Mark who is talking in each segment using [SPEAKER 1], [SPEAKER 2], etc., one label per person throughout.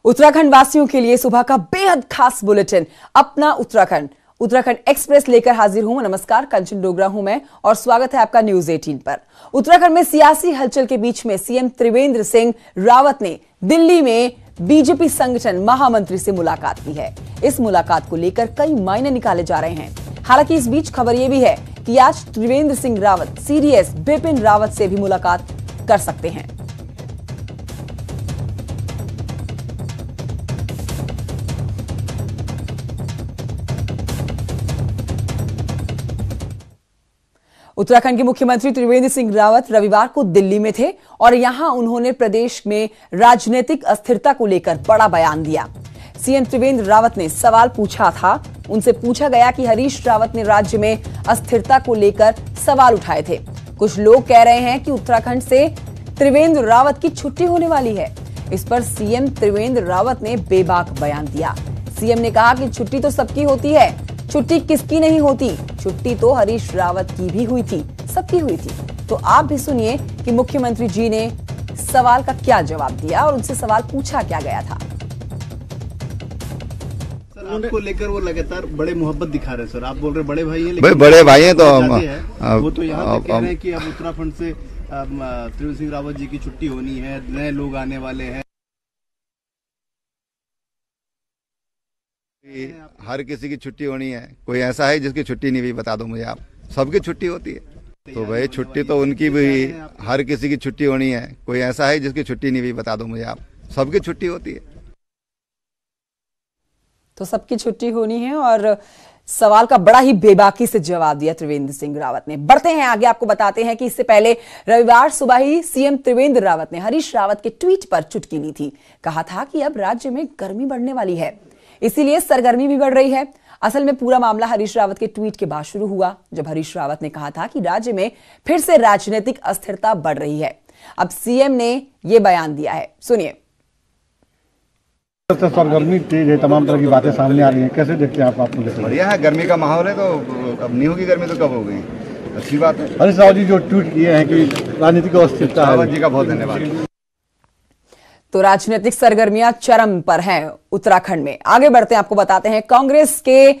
[SPEAKER 1] उत्तराखंड वासियों के लिए सुबह का बेहद खास बुलेटिन अपना उत्तराखंड उत्तराखंड एक्सप्रेस लेकर हाजिर हूं। नमस्कार, कंचन डोगरा हूं मैं और स्वागत है आपका न्यूज 18 पर। उत्तराखंड में सियासी हलचल के बीच में सीएम त्रिवेंद्र सिंह रावत ने दिल्ली में बीजेपी संगठन महामंत्री से मुलाकात की है। इस मुलाकात को लेकर कई मायने निकाले जा रहे हैं। हालांकि इस बीच खबर यह भी है कि आज त्रिवेंद्र सिंह रावत सीडीएस बिपिन रावत से भी मुलाकात कर सकते हैं। उत्तराखंड के मुख्यमंत्री त्रिवेंद्र सिंह रावत रविवार को दिल्ली में थे और यहां उन्होंने प्रदेश में राजनीतिक अस्थिरता को लेकर बड़ा बयान दिया। सीएम त्रिवेंद्र रावत ने सवाल पूछा था। उनसे पूछा गया कि हरीश रावत ने राज्य में अस्थिरता को लेकर सवाल उठाए थे। कुछ लोग कह रहे हैं कि उत्तराखंड से त्रिवेंद्र रावत की छुट्टी होने वाली है। इस पर सीएम त्रिवेंद्र रावत ने बेबाक बयान दिया। सीएम ने कहा कि छुट्टी तो सबकी होती है, छुट्टी किसकी नहीं होती। छुट्टी तो हरीश रावत की भी हुई थी, सबकी हुई थी। तो आप भी सुनिए कि मुख्यमंत्री जी ने सवाल का क्या जवाब दिया और उनसे सवाल पूछा क्या गया था।
[SPEAKER 2] सर, आपको लेकर वो लगातार बड़े मोहब्बत दिखा रहे हैं। सर, आप बोल रहे बड़े भाई हैं,
[SPEAKER 3] लेकिन बड़े भाई हैं तो
[SPEAKER 2] वो तो यहाँ तक कह रहे हैं कि अब उत्तराखंड से त्रिवेंद्र सिंह रावत जी की छुट्टी होनी है, नए लोग आने वाले हैं।
[SPEAKER 3] हर किसी की छुट्टी होनी है। कोई ऐसा है जिसकी छुट्टी नहीं हुई, बता दो मुझे आप। सबकी छुट्टी होती है तो भाई छुट्टी तो उनकी भी हुई। हर किसी की छुट्टी होनी है। कोई ऐसा है जिसकी छुट्टी नहीं हुई, बता दो मुझे आप। सबकी छुट्टी होती है
[SPEAKER 1] तो सबकी छुट्टी होनी है। और सवाल का बड़ा ही बेबाकी से जवाब दिया त्रिवेंद्र सिंह रावत ने। बढ़ते हैं आगे, आपको बताते हैं कि इससे पहले रविवार सुबह ही सीएम त्रिवेंद्र रावत ने हरीश रावत के ट्वीट पर चुटकी ली थी। कहा था कि अब राज्य में गर्मी बढ़ने वाली है, इसीलिए सरगर्मी भी बढ़ रही है। असल में पूरा मामला हरीश रावत के ट्वीट के बाद शुरू हुआ, जब हरीश रावत ने कहा था कि राज्य में फिर से राजनीतिक अस्थिरता बढ़ रही है। अब सीएम ने यह बयान दिया है, सुनिए।
[SPEAKER 4] सरगर्मी तेज है, तमाम तरह की बातें सामने आ रही हैं, कैसे देखते हैं आप मुझे?
[SPEAKER 3] बढ़िया है, गर्मी का माहौल है तो अब नहीं होगी गर्मी तो कब होगी, अच्छी बात है।
[SPEAKER 4] हरीश रावत जी जो ट्वीट किए हैं कि राजनीतिक अस्थिरता है,
[SPEAKER 3] रावत जी का बहुत धन्यवाद।
[SPEAKER 1] तो राजनीतिक सरगर्मियां चरम पर हैं उत्तराखंड में। आगे बढ़ते हैं, आपको बताते हैं कांग्रेस के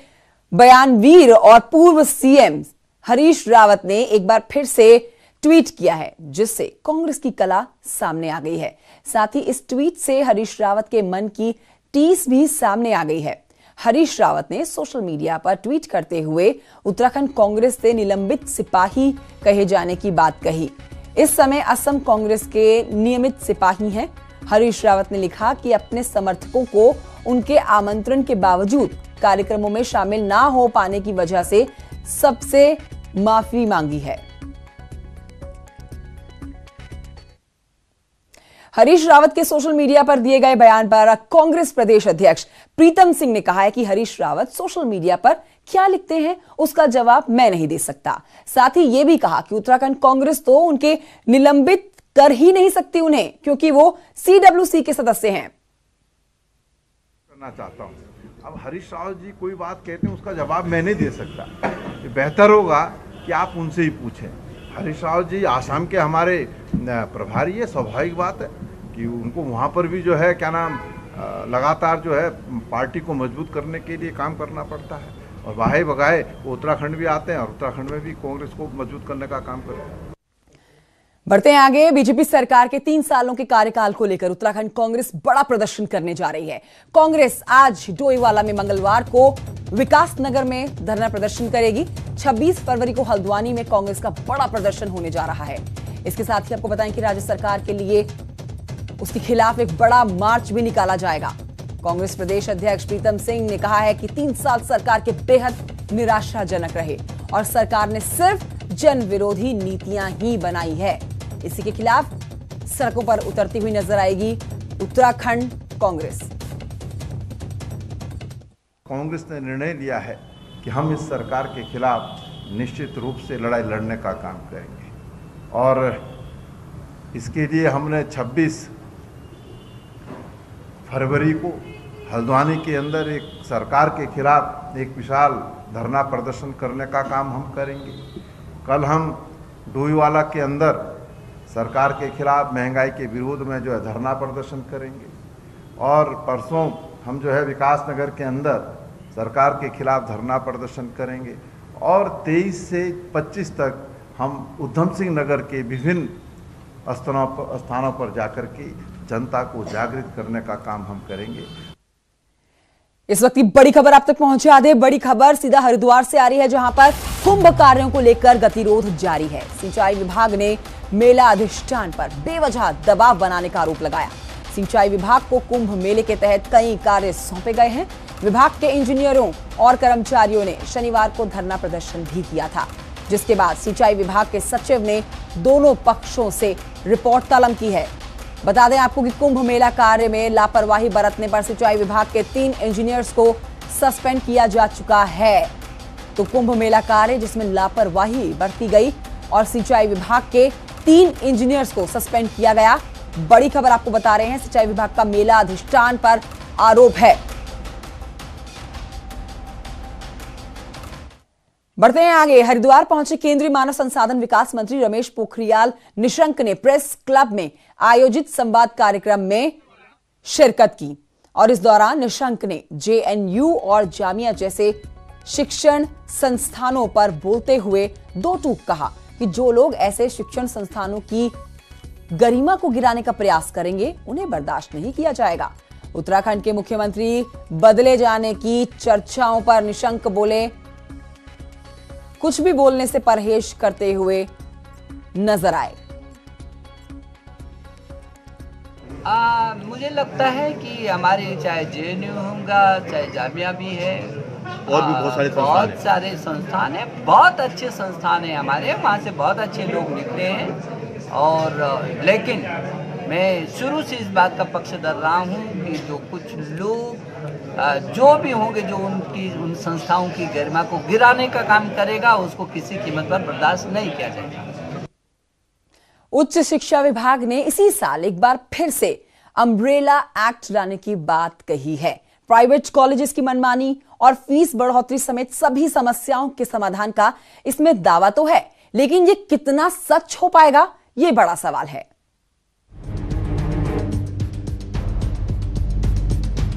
[SPEAKER 1] बयानवीर और पूर्व सीएम हरीश रावत ने एक बार फिर से ट्वीट किया है, जिससे कांग्रेस की कला सामने आ गई है। साथ ही इस ट्वीट से हरीश रावत के मन की टीस भी सामने आ गई है। हरीश रावत ने सोशल मीडिया पर ट्वीट करते हुए उत्तराखंड कांग्रेस से निलंबित सिपाही कहे जाने की बात कही। इस समय असम कांग्रेस के नियमित सिपाही हैं। हरीश रावत ने लिखा कि अपने समर्थकों को उनके आमंत्रण के बावजूद कार्यक्रमों में शामिल ना हो पाने की वजह से सबसे माफी मांगी है। हरीश रावत के सोशल मीडिया पर दिए गए बयान पर कांग्रेस प्रदेश अध्यक्ष प्रीतम सिंह ने कहा है कि हरीश रावत सोशल मीडिया पर क्या लिखते हैं उसका जवाब मैं नहीं दे सकता। साथ ही यह भी कहा कि उत्तराखंड कांग्रेस तो उनके निलंबित कर ही नहीं सकती उन्हें, क्योंकि वो सीडब्ल्यूसी के सदस्य हैं।
[SPEAKER 5] करना चाहता हूं, अब हरीश रावत जी कोई बात कहते हैं उसका जवाब मैं नहीं दे सकता। ये बेहतर होगा कि आप उनसे ही पूछें। हरीश रावत जी आसाम के हमारे प्रभारी है, स्वाभाविक बात है कि उनको वहां पर भी जो है क्या नाम लगातार जो है पार्टी को मजबूत करने के लिए काम करना पड़ता है। और वाहे बगाए वो उत्तराखंड भी आते हैं और उत्तराखंड में भी कांग्रेस को मजबूत करने का काम करते हैं।
[SPEAKER 1] बढ़ते हैं आगे। बीजेपी सरकार के 3 सालों के कार्यकाल को लेकर उत्तराखंड कांग्रेस बड़ा प्रदर्शन करने जा रही है। कांग्रेस आज डोईवाला में मंगलवार को विकास नगर में धरना प्रदर्शन करेगी। 26 फरवरी को हल्द्वानी में कांग्रेस का बड़ा प्रदर्शन होने जा रहा है। इसके साथ ही आपको बताएं कि राज्य सरकार के लिए उसके खिलाफ एक बड़ा मार्च भी निकाला जाएगा। कांग्रेस प्रदेश अध्यक्ष प्रीतम सिंह ने कहा है कि 3 साल सरकार के बेहद निराशाजनक रहे और सरकार ने सिर्फ जन विरोधी नीतियां ही बनाई है। इसी के खिलाफ सड़कों पर उतरती हुई नजर आएगी उत्तराखंड कांग्रेस।
[SPEAKER 5] कांग्रेस ने निर्णय लिया है कि हम इस सरकार के खिलाफ निश्चित रूप से लड़ाई लड़ने का काम करेंगे और इसके लिए हमने 26 फरवरी को हल्द्वानी के अंदर एक सरकार के खिलाफ एक विशाल धरना प्रदर्शन करने का काम हम करेंगे। कल हम डोईवाला के अंदर सरकार के खिलाफ महंगाई के विरोध में जो है धरना प्रदर्शन करेंगे। और परसों हम जो है विकास नगर के अंदर सरकार के खिलाफ धरना प्रदर्शन करेंगे और 23 से 25 तक हम उधम सिंह नगर के विभिन्न स्थानों पर जाकर के जनता को जागृत करने का काम हम करेंगे।
[SPEAKER 1] इस वक्त की बड़ी खबर आप तक पहुंचा दे। बड़ी खबर सीधा हरिद्वार से आ रही है, जहां पर कुंभ कार्यों को लेकर गतिरोध जारी है। सिंचाई विभाग ने मेला अधिष्ठान पर बेवजह दबाव बनाने का आरोप लगाया। सिंचाई विभाग को कुंभ मेले के तहत कई कार्य सौंपे गए हैं। विभाग के इंजीनियरों और कर्मचारियों ने शनिवार को धरना प्रदर्शन भी किया था, जिसके बाद सिंचाई विभाग के सचिव ने दोनों पक्षों से रिपोर्ट तलब की है। बता दें आपको कि कुंभ मेला कार्य में लापरवाही बरतने पर सिंचाई विभाग के 3 इंजीनियर्स को सस्पेंड किया जा चुका है। तो कुंभ मेला कार्य जिसमें लापरवाही बरती गई और सिंचाई विभाग के 3 इंजीनियर्स को सस्पेंड किया गया। बड़ी खबर आपको बता रहे हैं, सिंचाई विभाग का मेला अधिष्ठान पर आरोप है। बढ़ते हैं आगे। हरिद्वार पहुंचे केंद्रीय मानव संसाधन विकास मंत्री रमेश पोखरियाल निशंक ने प्रेस क्लब में आयोजित संवाद कार्यक्रम में शिरकत की और इस दौरान निशंक ने जेएनयू और जामिया जैसे शिक्षण संस्थानों पर बोलते हुए दो टूक कहा कि जो लोग ऐसे शिक्षण संस्थानों की गरिमा को गिराने का प्रयास करेंगे उन्हें बर्दाश्त नहीं किया जाएगा। उत्तराखंड के मुख्यमंत्री बदले जाने की चर्चाओं पर निशंक बोले, कुछ भी बोलने से परहेज करते हुए नजर आए।
[SPEAKER 6] मुझे लगता है कि हमारे चाहे जेएनयू होगा चाहे जामिया भी है
[SPEAKER 2] और भी बहुत सारे
[SPEAKER 6] संस्थान है, बहुत अच्छे संस्थान है हमारे, वहाँ से बहुत अच्छे लोग निकले हैं। और लेकिन मैं शुरू से इस बात का पक्षधर रहा हूँ कि जो कुछ लोग जो भी होंगे जो उन संस्थाओं की गरिमा को गिराने का काम करेगा उसको किसी कीमत पर बर्दाश्त नहीं किया जाएगा।
[SPEAKER 1] उच्च शिक्षा विभाग ने इसी साल एक बार फिर से अम्ब्रेला एक्ट लाने की बात कही है। प्राइवेट कॉलेजेस की मनमानी और फीस बढ़ोतरी समेत सभी समस्याओं के समाधान का इसमें दावा तो है, लेकिन ये कितना सच हो पाएगा, ये बड़ा सवाल है।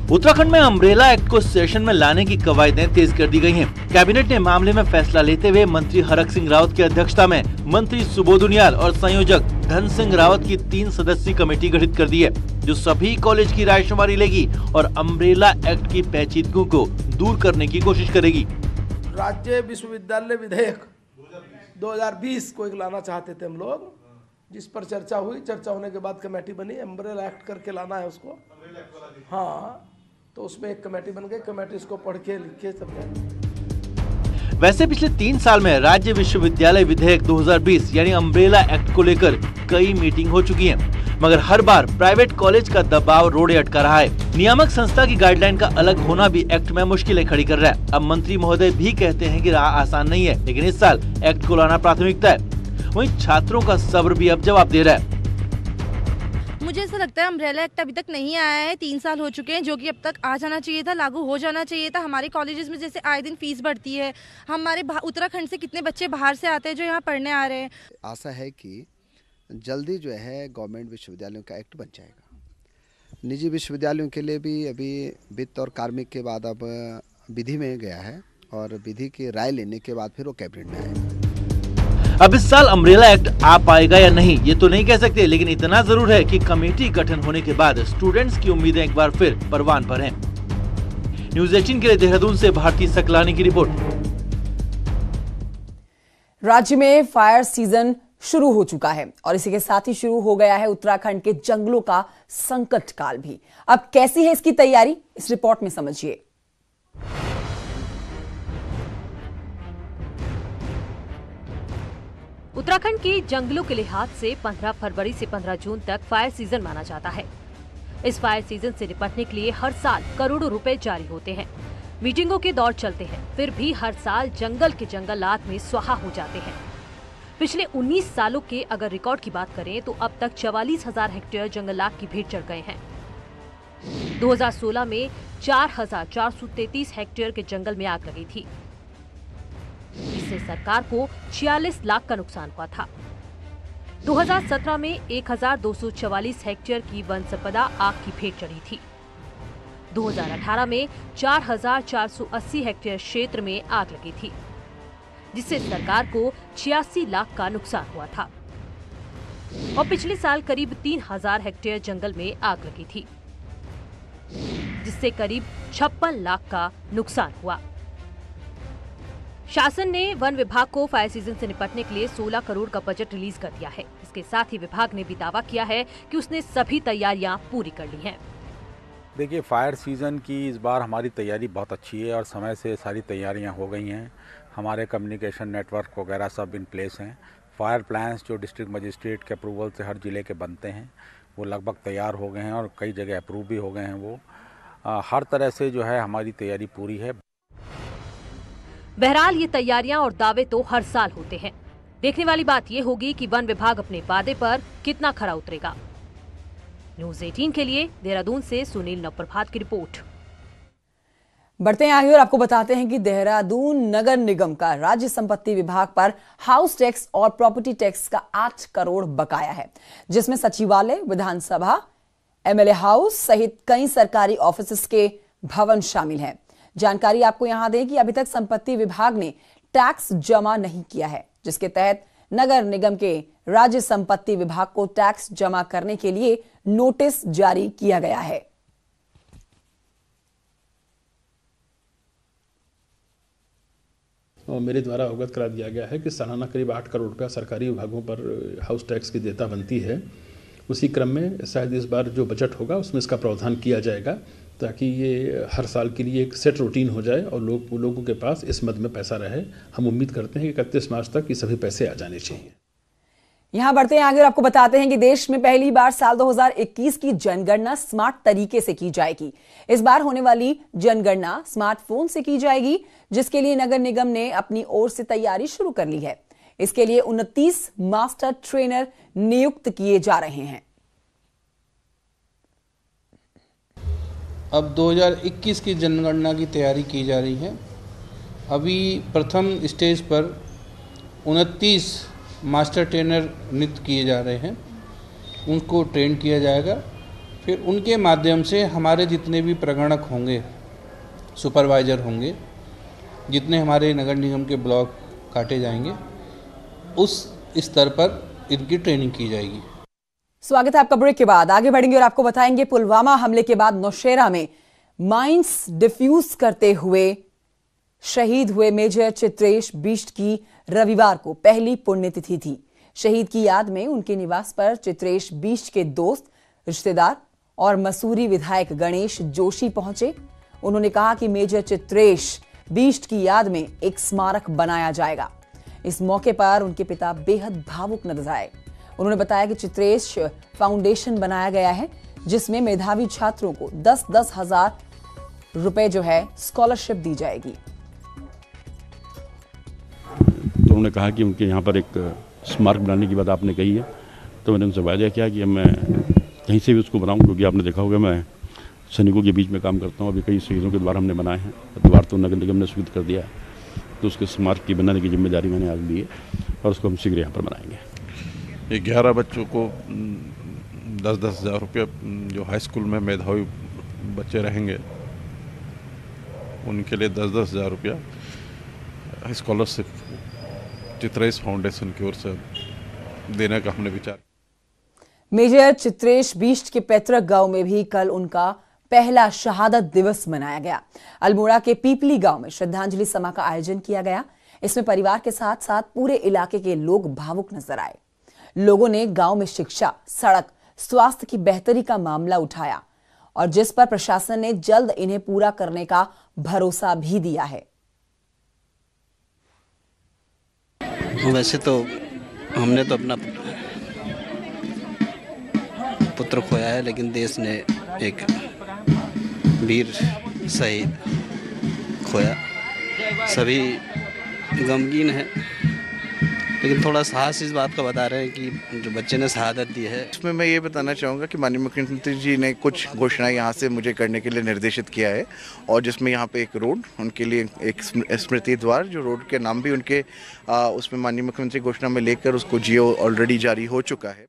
[SPEAKER 7] उत्तराखंड में अम्ब्रेला एक्ट को सेशन में लाने की कवायदें तेज कर दी गई हैं। कैबिनेट ने मामले में फैसला लेते हुए मंत्री हरक सिंह रावत की अध्यक्षता में मंत्री सुबोध उनियाल और संयोजक धन सिंह रावत की 3 सदस्यीय कमेटी गठित कर दी है, जो सभी कॉलेज की रायशुमारी लेगी और अम्ब्रेला एक्ट की पेचीदगियों को दूर करने की कोशिश करेगी।
[SPEAKER 8] राज्य विश्वविद्यालय विधेयक 2020 को एक लाना चाहते थे हम लोग, जिस पर चर्चा हुई। चर्चा होने के बाद कमेटी बनी, अम्ब्रेला एक्ट करके लाना है उसको। हाँ, तो उसमें एक कमेटी बन गई। कमेटी इसको पढ़ के लिख के सब।
[SPEAKER 7] वैसे पिछले 3 साल में राज्य विश्वविद्यालय विधेयक 2020 यानी अम्ब्रेला एक्ट को लेकर कई मीटिंग हो चुकी हैं, मगर हर बार प्राइवेट कॉलेज का दबाव रोड़े अटका रहा है। नियामक संस्था की गाइडलाइन का अलग होना भी एक्ट में मुश्किलें खड़ी कर रहा है। अब मंत्री महोदय भी कहते हैं कि राह आसान नहीं है, लेकिन इस साल एक्ट को लाना प्राथमिकता है। वहीं छात्रों का सब्र भी अब जवाब दे रहा है।
[SPEAKER 9] मुझे ऐसा लगता है अम्ब्रेला एक्ट अभी तक नहीं आया है, 3 साल हो चुके हैं, जो कि अब तक आ जाना चाहिए था, लागू हो जाना चाहिए था। हमारे कॉलेजेस में जैसे आए दिन फीस बढ़ती है, हमारे उत्तराखंड से कितने बच्चे बाहर से आते हैं जो यहाँ पढ़ने आ रहे हैं।
[SPEAKER 10] आशा है कि जल्दी जो है गवर्नमेंट विश्वविद्यालयों का एक्ट बन जाएगा। निजी विश्वविद्यालयों के लिए भी अभी वित्त और कार्मिक के बाद अब विधि में गया है और विधि की राय लेने के बाद फिर वो कैबिनेट में आएगा।
[SPEAKER 7] अब इस साल अम्ब्रेला एक्ट आ पाएगा या नहीं ये तो नहीं कह सकते, लेकिन इतना जरूर है कि कमेटी गठन होने के बाद स्टूडेंट्स की उम्मीदें एक बार फिर परवान पर हैं। न्यूज़ 18 के लिए देहरादून से भारती सकलानी की रिपोर्ट।
[SPEAKER 1] राज्य में फायर सीजन शुरू हो चुका है और इसी के साथ ही शुरू हो गया है उत्तराखंड के जंगलों का संकट काल भी। अब कैसी है इसकी तैयारी, इस रिपोर्ट में समझिए।
[SPEAKER 11] उत्तराखंड के जंगलों के लिहाज से 15 फरवरी से 15 जून तक फायर सीजन माना जाता है। इस फायर सीजन से निपटने के लिए हर साल करोड़ों रुपए जारी होते हैं, मीटिंगों के दौर चलते हैं, फिर भी हर साल जंगल के जंगल आग में स्वाहा हो जाते हैं। पिछले 19 सालों के अगर रिकॉर्ड की बात करें तो अब तक 44,000 हेक्टेयर जंगल आग की भेंट चढ़ गए हैं। 2016 में 4,433 हेक्टेयर के जंगल में आग लगी थी। इससे सरकार को 46 लाख का नुकसान हुआ था। 2017 में 1,244 हेक्टेयर की वन संपदा आग की भेंट चढ़ी थी। 2018 में 4,480 हेक्टेयर क्षेत्र में आग लगी थी, जिससे सरकार को 86 लाख का नुकसान हुआ था। और पिछले साल करीब 3,000 हेक्टेयर जंगल में आग लगी थी, जिससे करीब 56 लाख का नुकसान हुआ। शासन ने वन विभाग को फायर सीजन से निपटने के लिए 16 करोड़ का बजट रिलीज कर दिया है। इसके साथ ही विभाग ने भी दावा किया है कि उसने सभी तैयारियां पूरी कर ली हैं।
[SPEAKER 12] देखिए, फायर सीजन की इस बार हमारी तैयारी बहुत अच्छी है और समय से सारी तैयारियां हो गई हैं। हमारे कम्युनिकेशन नेटवर्क वगैरह सब इन प्लेस हैं। फायर प्लान्स जो डिस्ट्रिक्ट मजिस्ट्रेट के अप्रूवल से हर ज़िले के बनते हैं वो लगभग तैयार हो गए हैं और कई जगह अप्रूव भी हो गए हैं। वो हर तरह से जो है हमारी तैयारी पूरी है।
[SPEAKER 11] बहरहाल ये तैयारियां और दावे तो हर साल होते हैं। देखने वाली बात ये होगी कि वन विभाग अपने वादे पर कितना खरा उतरेगा। न्यूज़ 18 के लिए देहरादून से सुनील नवप्रभात की रिपोर्ट।
[SPEAKER 1] बढ़ते हैं आगे और आपको बताते हैं कि देहरादून नगर निगम का राज्य संपत्ति विभाग पर हाउस टैक्स और प्रॉपर्टी टैक्स का 8 करोड़ बकाया है, जिसमें सचिवालय, विधानसभा, एमएलए हाउस सहित कई सरकारी ऑफिस के भवन शामिल हैं। जानकारी आपको यहां दें कि अभी तक संपत्ति विभाग ने टैक्स जमा नहीं किया है, जिसके तहत नगर निगम के राज्य संपत्ति विभाग को टैक्स जमा करने के लिए नोटिस जारी किया गया है।
[SPEAKER 13] और मेरे द्वारा अवगत करा दिया गया है कि सालाना करीब 8 करोड़ रुपया सरकारी विभागों पर हाउस टैक्स की देयता बनती है। उसी क्रम में शायद इस बार जो बजट होगा उसमें इसका प्रावधान किया जाएगा, ताकि ये हर साल के लिए एक सेट रूटीन हो जाए और लोगों के पास इस मद में पैसा रहे। हम उम्मीद करते हैं कि 31 मार्च तक ये सभी पैसे आ जाने चाहिए।
[SPEAKER 1] यहां बढ़ते हैं आगे और आपको बताते हैं कि देश में पहली बार साल 2021 की जनगणना स्मार्ट तरीके से की जाएगी। इस बार होने वाली जनगणना स्मार्टफोन से की जाएगी, जिसके लिए नगर निगम ने अपनी ओर से तैयारी शुरू कर ली है। इसके लिए 29 मास्टर ट्रेनर नियुक्त किए जा रहे हैं।
[SPEAKER 14] अब 2021 की जनगणना की तैयारी की जा रही है। अभी प्रथम स्टेज पर 29 मास्टर ट्रेनर नियुक्त किए जा रहे हैं, उनको ट्रेन किया जाएगा। फिर उनके माध्यम से हमारे जितने भी प्रगणक होंगे, सुपरवाइजर होंगे, जितने हमारे नगर निगम के ब्लॉक काटे जाएंगे, उस स्तर पर इनकी ट्रेनिंग की जाएगी।
[SPEAKER 1] स्वागत है आपका ब्रेक के बाद। आगे बढ़ेंगे और आपको बताएंगे पुलवामा हमले के बाद नौशेरा में माइंस डिफ्यूज करते हुए शहीद हुए मेजर चित्रेश बिष्ट की रविवार को पहली पुण्यतिथि थी। शहीद की याद में उनके निवास पर चित्रेश बिष्ट के दोस्त, रिश्तेदार और मसूरी विधायक गणेश जोशी पहुंचे। उन्होंने कहा कि मेजर चित्रेश बिष्ट की याद में एक स्मारक बनाया जाएगा। इस मौके पर उनके पिता बेहद भावुक नजर आए। उन्होंने बताया कि चित्रेश फाउंडेशन बनाया गया है, जिसमें मेधावी छात्रों को 10-10 हजार रुपए जो है स्कॉलरशिप दी जाएगी।
[SPEAKER 15] तो उन्होंने कहा कि उनके यहाँ पर एक स्मारक बनाने की बात आपने कही है, तो मैंने उनसे वायदा किया कि मैं कहीं से भी उसको बनाऊं, क्योंकि आपने देखा होगा मैं सैनिकों के बीच में काम करता हूं। अभी कई शहीदों के द्वार हमने बनाए हैं, द्वार तो नगर निगम ने स्वीकृत कर दिया है, तो उसके स्मारक की बनाने की जिम्मेदारी मैंने आज ली है और उसको हम शीघ्र यहाँ पर बनाएंगे।
[SPEAKER 5] 11 बच्चों को 10-10 हज़ार रुपये, जो हाई स्कूल में मेधावी बच्चे रहेंगे उनके लिए 10-10 हज़ार रुपया स्कॉलरशिप चित्रेश फाउंडेशन की ओर से देने का हमने विचार।
[SPEAKER 1] मेजर चित्रेश बिष्ट के पैतृक गांव में भी कल उनका पहला शहादत दिवस मनाया गया। अल्मोड़ा के पीपली गांव में श्रद्धांजलि सभा का आयोजन किया गया। इसमें परिवार के साथ साथ पूरे इलाके के लोग भावुक नजर आए। लोगों ने गांव में शिक्षा, सड़क, स्वास्थ्य की बेहतरी का मामला उठाया और जिस पर प्रशासन ने जल्द इन्हें पूरा करने का भरोसा भी दिया है।
[SPEAKER 16] वैसे तो हमने तो अपना पुत्र खोया है, लेकिन देश ने एक वीर शहीद खोया। सभी गमगीन है, लेकिन थोड़ा साहस इस बात का बता रहे हैं कि जो बच्चे ने शहादत दी है।
[SPEAKER 17] इसमें मैं ये बताना चाहूँगा कि माननीय मुख्यमंत्री जी ने कुछ घोषणाएं यहाँ से मुझे करने के लिए निर्देशित किया है, और जिसमें यहाँ पे एक रोड, उनके लिए एक स्मृति द्वार, जो रोड के नाम भी उनके उसमें माननीय मुख्यमंत्री घोषणा में लेकर उसको जियो ऑलरेडी जारी हो चुका है।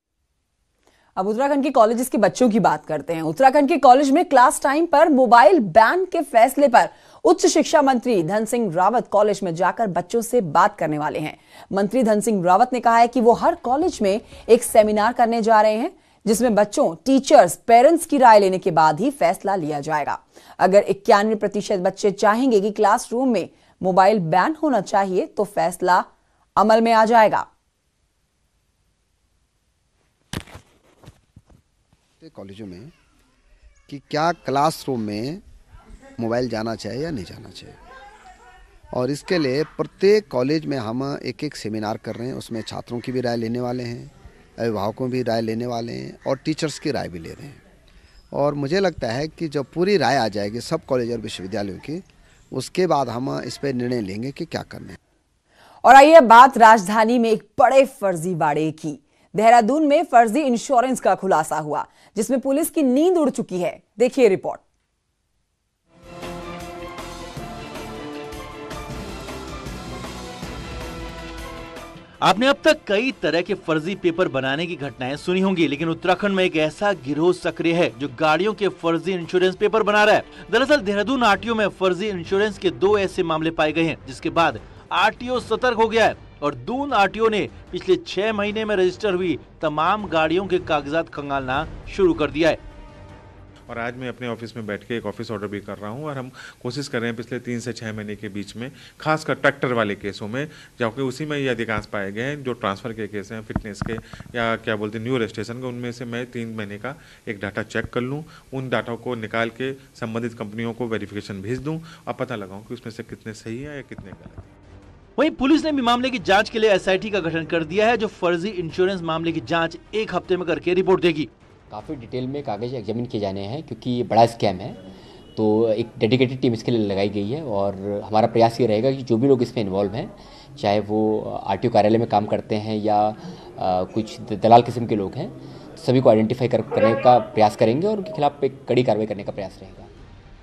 [SPEAKER 1] अब उत्तराखंड के कॉलेजेस के बच्चों की बात करते हैं। उत्तराखंड के कॉलेज में क्लास टाइम पर मोबाइल बैन के फैसले पर उच्च शिक्षा मंत्री धन सिंह रावत कॉलेज में जाकर बच्चों से बात करने वाले हैं। मंत्री धन सिंह रावत ने कहा है कि वो हर कॉलेज में एक सेमिनार करने जा रहे हैं, जिसमें बच्चों, टीचर्स, पेरेंट्स की राय लेने के बाद ही फैसला लिया जाएगा। अगर 91% बच्चे चाहेंगे कि क्लासरूम में मोबाइल बैन होना चाहिए तो फैसला अमल में आ जाएगा।
[SPEAKER 10] कॉलेजों में कि क्या क्लासरूम में मोबाइल जाना चाहिए या नहीं जाना चाहिए, और इसके लिए प्रत्येक कॉलेज में हम एक एक सेमिनार कर रहे हैं। उसमें छात्रों की भी राय लेने वाले हैं, अभिभावकों की राय लेने वाले हैं और टीचर्स की राय भी ले रहे हैं। और मुझे लगता है कि जब पूरी राय आ जाएगी सब कॉलेज और विश्वविद्यालयों की, उसके बाद हम इस पर निर्णय लेंगे कि क्या करना है।
[SPEAKER 1] और आइए बात राजधानी में एक बड़े फर्जीवाड़े की। देहरादून में फर्जी इंश्योरेंस का खुलासा हुआ, जिसमें पुलिस की नींद उड़ चुकी है। देखिए रिपोर्ट।
[SPEAKER 7] आपने अब तक कई तरह के फर्जी पेपर बनाने की घटनाएं सुनी होंगी, लेकिन उत्तराखंड में एक ऐसा गिरोह सक्रिय है जो गाड़ियों के फर्जी इंश्योरेंस पेपर बना रहा है। दरअसल देहरादून आरटीओ में फर्जी इंश्योरेंस के 2 ऐसे मामले पाए गए हैं, जिसके बाद आरटीओ सतर्क हो गया है और दून आरटीओ ने पिछले 6 महीने में रजिस्टर हुई तमाम गाड़ियों के कागजात खंगालना शुरू कर दिया है।
[SPEAKER 18] और आज मैं अपने ऑफिस में बैठ के एक ऑफिस ऑर्डर भी कर रहा हूं और हम कोशिश कर रहे हैं पिछले 3 से 6 महीने के बीच में, खासकर ट्रैक्टर वाले केसों में, जबकि उसी में ये अधिकांश पाए गए हैं जो ट्रांसफ़र के केस हैं, फिटनेस के या क्या बोलते हैं न्यू रजिस्ट्रेशन के, उनमें से मैं 3 महीने का एक डाटा चेक कर लूँ, उन डाटा को निकाल के संबंधित कंपनियों को वेरिफिकेशन भेज दूँ और पता लगाऊँ कि उसमें से कितने सही है या कितने गलत है।
[SPEAKER 7] वहीं पुलिस ने भी मामले की जांच के लिए एसआईटी का गठन कर दिया है, जो फर्जी इंश्योरेंस मामले की जांच 1 हफ्ते में करके रिपोर्ट देगी।
[SPEAKER 19] काफ़ी डिटेल में कागज एग्जामिन किए जाने हैं, क्योंकि ये बड़ा स्कैम है, तो एक डेडिकेटेड टीम इसके लिए लगाई गई है। और हमारा प्रयास ये रहेगा कि जो भी लोग इसमें इन्वॉल्व हैं, चाहे वो आरटीओ कार्यालय में काम करते हैं या कुछ दलाल किस्म के लोग हैं, सभी को आइडेंटिफाई करने का प्रयास करेंगे और उनके खिलाफ एक कड़ी कार्रवाई करने का प्रयास रहेगा।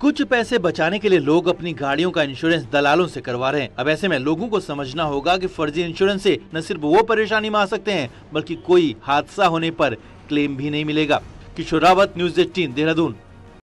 [SPEAKER 7] कुछ पैसे बचाने के लिए लोग अपनी गाड़ियों का इंश्योरेंस दलालों से करवा रहे हैं। अब ऐसे में लोगों को समझना होगा कि फर्जी इंश्योरेंस से न सिर्फ वो परेशानी में आ सकते हैं, बल्कि कोई हादसा होने पर क्लेम भी नहीं मिलेगा। किशोर रावत, न्यूज़ 18, देहरादून।